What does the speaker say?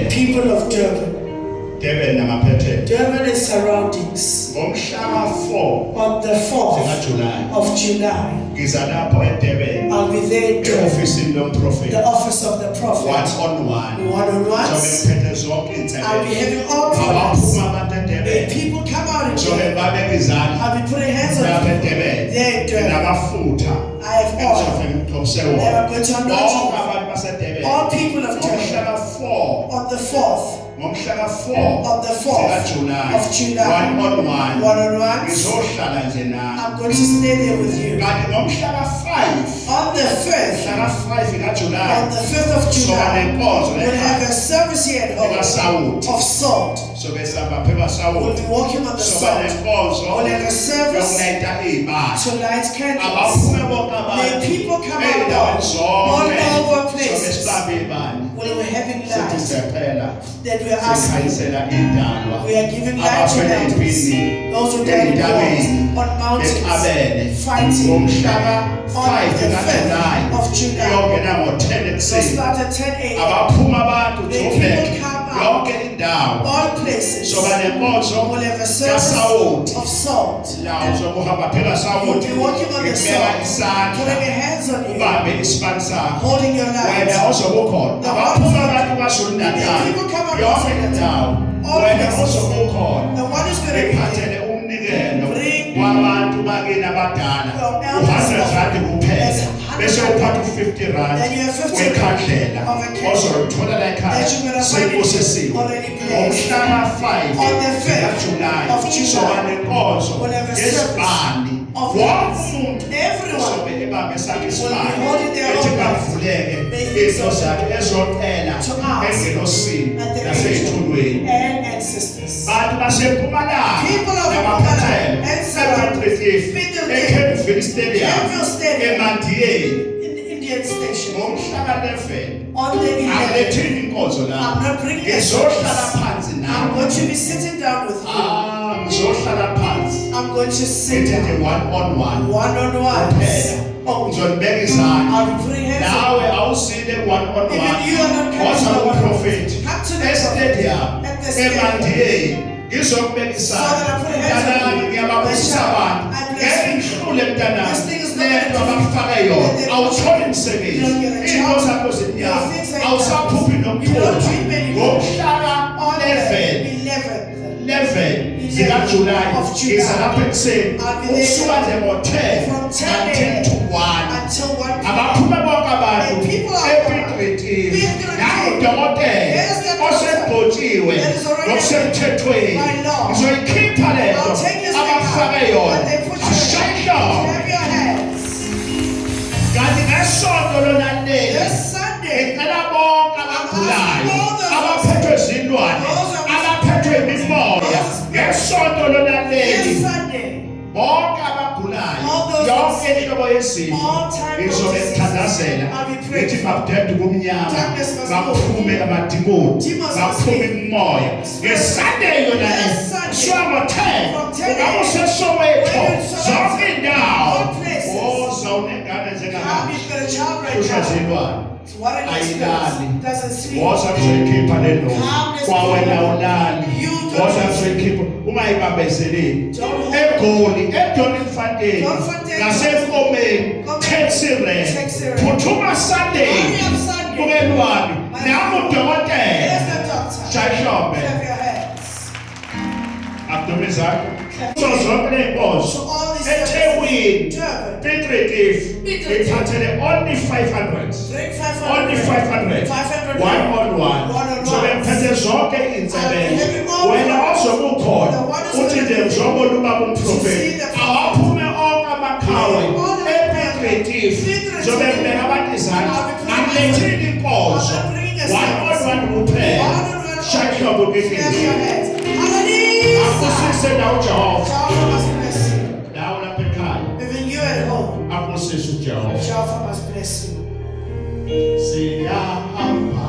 People of Durban. Durban and surroundings. Ngomhlaka 4 On the 4th of July, I'll be there in Durban, the office of the prophet. One-on-ones. I'll be having all programs. When people come out in Durban, I'll be putting hands on them. There in Durban, I have oil. They are going to anoint you. All people of Durban, on the 4th. On the 4th of July, one-on-ones. I'm going to stay there with you. On the 5th of July, we'll have a service here at home of salt. We'll be walking on the salt. We'll have a service to light candles. May people come out all over places. We're having light that we are asking. We are giving light to elders. Those who died on mountains, fighting on the 5th of July. So start at 10 a.m. May people come out all places. We'll have a service of salt. You'll be walking on the salt, putting your hands on you, holding your light. The people come out all places. The one who's going to be bring wabantu bakini abadala bese uphatha u50 rand wekhandlela ozothola la ekhaya sekusesiwe ngomhlaka 5 kaJulayi soba nenkonzo yesibani wonke umuntu ebambe sakhe isibani ethi kavuleke into zakhe ezophela engelosini nasethulweni bantu baseMpumalanga nabaphethela eKenville Stadium eMandiyeni Indian station. On the I'm not bringing it. I'm going to be sitting down with you. I'm going to sit down. One-on-one. I'll be putting hands on you. Even you are not coming to the prophet. Come to the prophet at the stadium. So that I put hands on you. I bless you. This thing is not July is an up and say, from 10 to 1. Abaphuma bonke abantu ePitretief nakuDokote osebhotshiwe nokusemthethweni ngizoyikhipha lento abafake yona ashayisho kanti ngesonto lona leli ngicela bonke abagulayo abaphethwe zilwane abaphethwe imimoya ngesonto lona leli bonke abagulayo yonke inhlobo yesifo izobe ithandazela ethi mabudede kumnyama baphume amadimoni baphume imimoya ngeSunday yona Somo 10 ungabe useSoweto zonke indawo zawunengane njengazilwane ayilali woza kuzoyikhipha lelo kwawena ulali woza kuzoyikhipha ungayibambezeleli eGoli eDoningfontein naseMfumeni Taxi-Rank phuthuma Sunday kukelwani nakuDokotela shayishombe Abdomizakho so zonke ley'nkonzo eThekwini Pitretief ngiphathele only 500 one-on-one zobe ngiphethe zonke iy'nsebenzo wena ozobe ukhona uthi nje njengoba ubaba umprofeti awaphume onke amakhawe ePitretief zobe ngibeka abantu izandla angilethile inkonzo one-on-one kuphela shayishobo kifini akusise nawo Jehova nawo lapha ekhaya even you at home akusise uJehova Jehovah must bless you. siyahamba